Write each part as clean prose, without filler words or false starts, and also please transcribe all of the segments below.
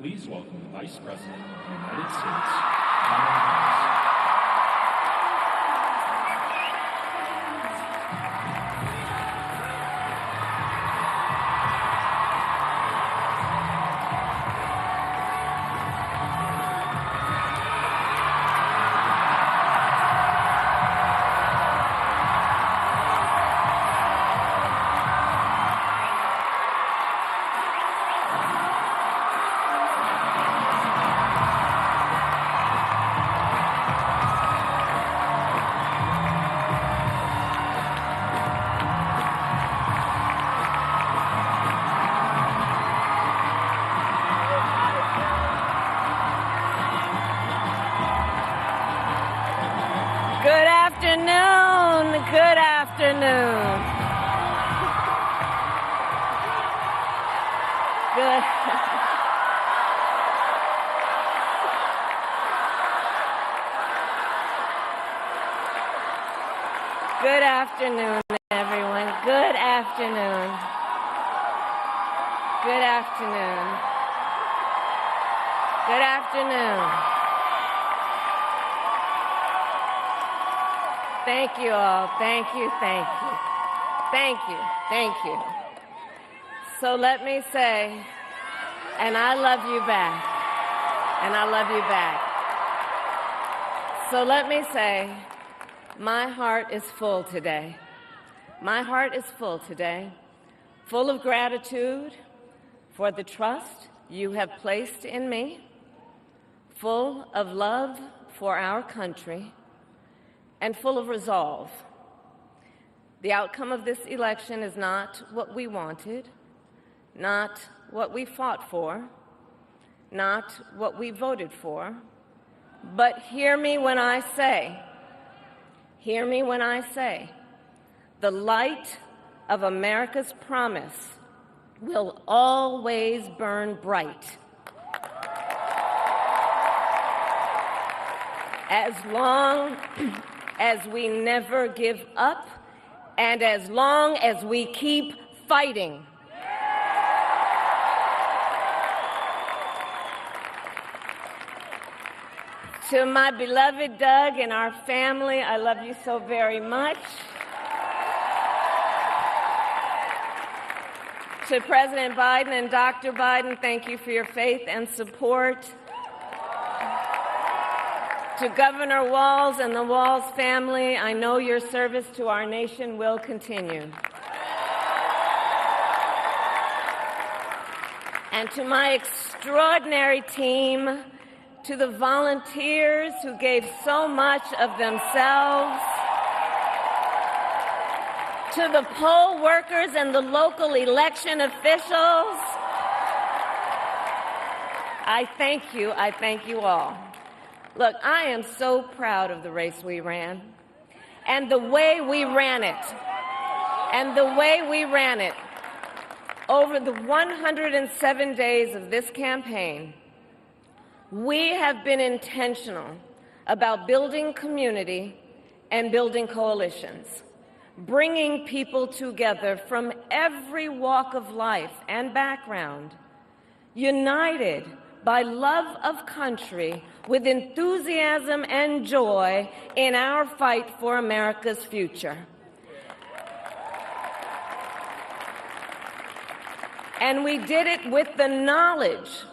Please welcome the Vice President of the United States, Kamala Harris. Good afternoon. Good afternoon. Good. Good afternoon, everyone. Good afternoon. Good afternoon. Good afternoon. Thank you all. Thank you, thank you. Thank you, thank you. So let me say, and I love you back, and I love you back. So let me say, my heart is full today. My heart is full today, full of gratitude for the trust you have placed in me, full of love for our country, and full of resolve. The outcome of this election is not what we wanted, not what we fought for, not what we voted for, but hear me when I say, the light of America's promise will always burn bright. As long as we never give up, and as long as we keep fighting. To my beloved Doug and our family, I love you so very much. To President Biden and Dr. Biden, thank you for your faith and support. To Governor Walz and the Walz family, I know your service to our nation will continue. And to my extraordinary team, to the volunteers who gave so much of themselves, to the poll workers and the local election officials, I thank you all. Look, I am so proud of the race we ran and the way we ran it. Over the 107 days of this campaign, we have been intentional about building community and building coalitions, bringing people together from every walk of life and background, united by love of country, with enthusiasm and joy in our fight for America's future. And we did it with the knowledge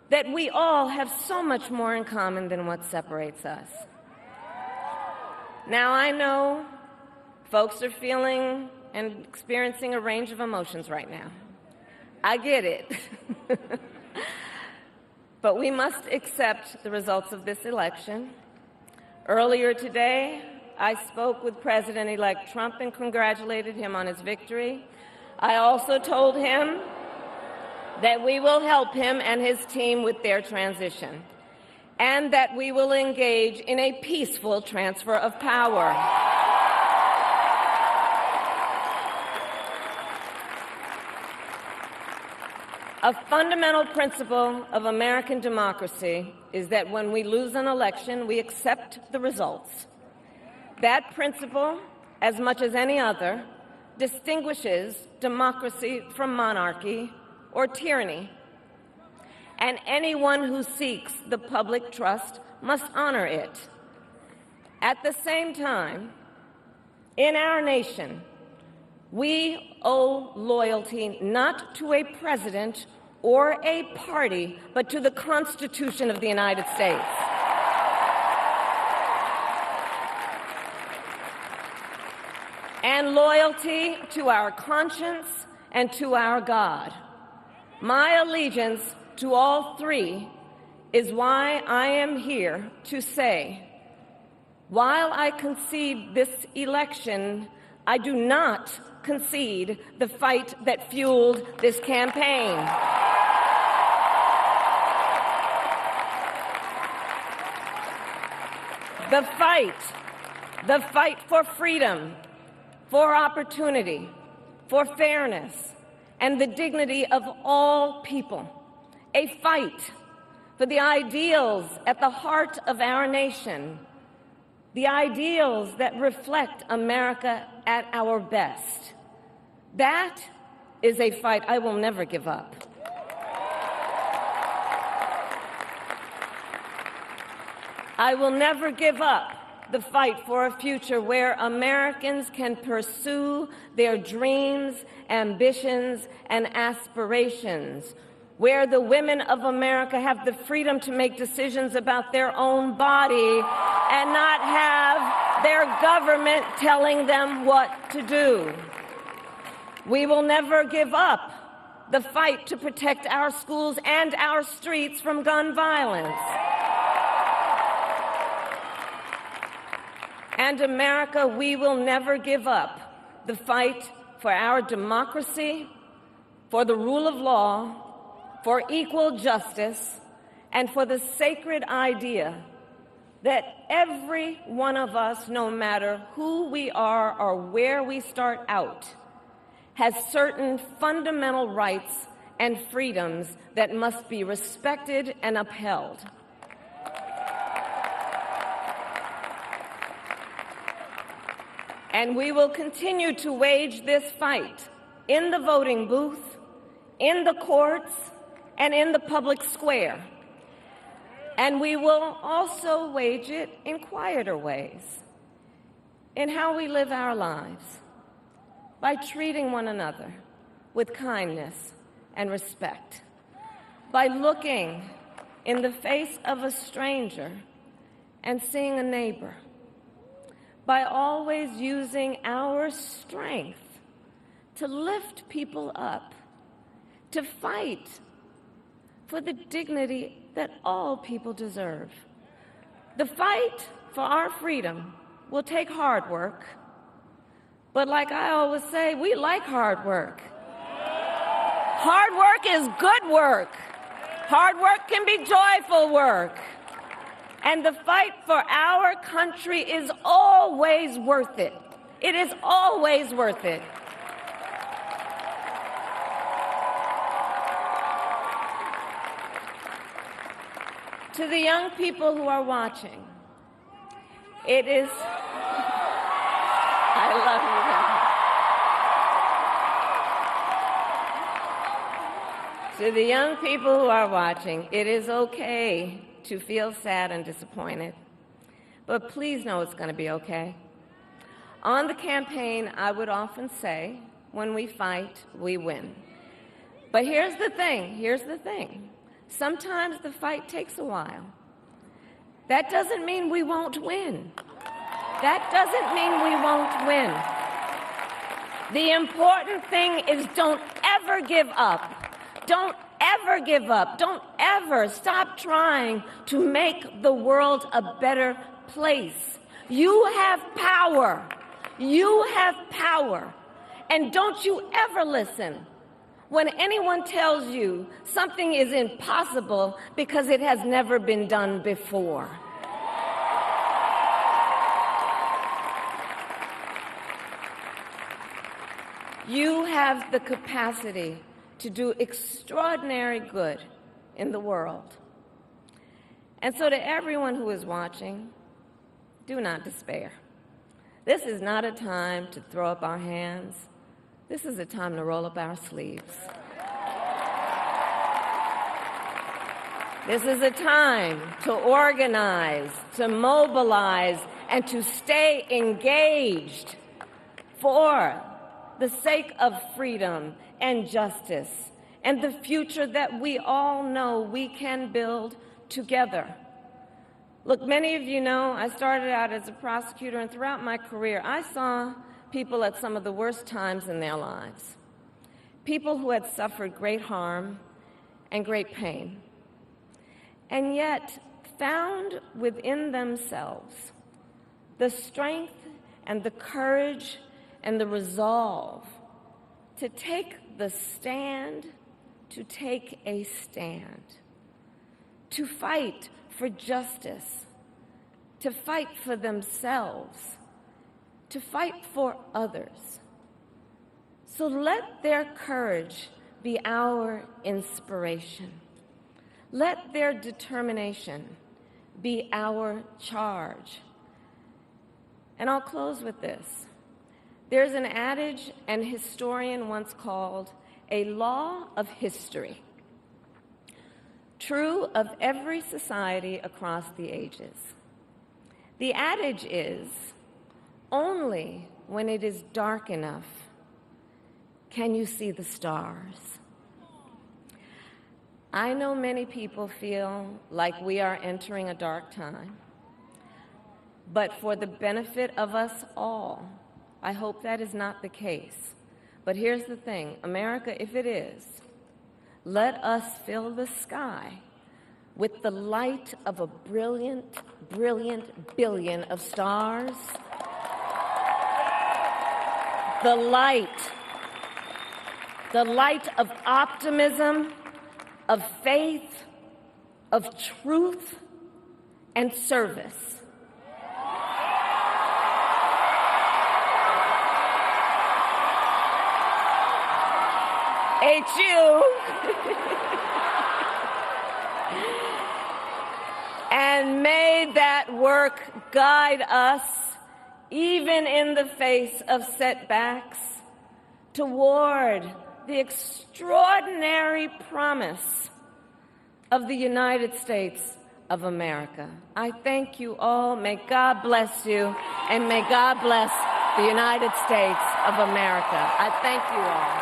that we all have so much more in common than what separates us. Now, I know folks are feeling and experiencing a range of emotions right now. I get it. But we must accept the results of this election. Earlier today, I spoke with President-elect Trump and congratulated him on his victory. I also told him that we will help him and his team with their transition, and that we will engage in a peaceful transfer of power. A fundamental principle of American democracy is that when we lose an election, we accept the results. That principle, as much as any other, distinguishes democracy from monarchy or tyranny. and anyone who seeks the public trust must honor it. At the same time, in our nation, we owe loyalty not to a president or a party, but to the Constitution of the United States. And loyalty to our conscience and to our God. My allegiance to all three is why I am here to say, while I concede this election, I do not concede the fight that fueled this campaign. The fight for freedom, for opportunity, for fairness, and the dignity of all people. A fight for the ideals at the heart of our nation, the ideals that reflect America at our best. That is a fight I will never give up. I will never give up the fight for a future where Americans can pursue their dreams, ambitions, and aspirations, where the women of America have the freedom to make decisions about their own body and not have their government telling them what to do. We will never give up the fight to protect our schools and our streets from gun violence. And America, we will never give up the fight for our democracy, for the rule of law, for equal justice, and for the sacred idea that every one of us, no matter who we are or where we start out, has certain fundamental rights and freedoms that must be respected and upheld. And we will continue to wage this fight in the voting booth, in the courts, and in the public square. And we will also wage it in quieter ways, in how we live our lives, by treating one another with kindness and respect, by looking in the face of a stranger and seeing a neighbor, by always using our strength to lift people up, to fight for the dignity that all people deserve. The fight for our freedom will take hard work, but like I always say, we like hard work. Hard work is good work. Hard work can be joyful work. And the fight for our country is always worth it. It is always worth it. To the young people who are watching, it is... I love you. To the young people who are watching, it is okay to feel sad and disappointed, but please know it's going to be okay. On the campaign, I would often say, when we fight, we win. But here's the thing. Sometimes the fight takes a while. That doesn't mean we won't win. That doesn't mean we won't win. The important thing is don't ever give up. Don't ever give up. Don't ever stop trying to make the world a better place. You have power. You have power. And don't you ever listen when anyone tells you something is impossible because it has never been done before. You have the capacity to do extraordinary good in the world. And so to everyone who is watching, do not despair. This is not a time to throw up our hands. This is a time to roll up our sleeves. This is a time to organize, to mobilize, and to stay engaged for the sake of freedom and justice and the future that we all know we can build together. Look, many of you know I started out as a prosecutor, and throughout my career, I saw people at some of the worst times in their lives, people who had suffered great harm and great pain, and yet found within themselves the strength and the courage and the resolve to take the stand, to take a stand, to fight for justice, to fight for themselves, to fight for others. So let their courage be our inspiration. Let their determination be our charge. And I'll close with this. There's an adage an historian once called a law of history, true of every society across the ages. The adage is, only when it is dark enough can you see the stars. I know many people feel like we are entering a dark time, but for the benefit of us all, I hope that is not the case. But here's the thing, America, if it is, let us fill the sky with the light of a brilliant, brilliant billion of stars. The light of optimism, of faith, of truth, and service. HU. And may that work guide us, even in the face of setbacks, toward the extraordinary promise of the United States of America. I thank you all. May God bless you, and may God bless the United States of America. I thank you all.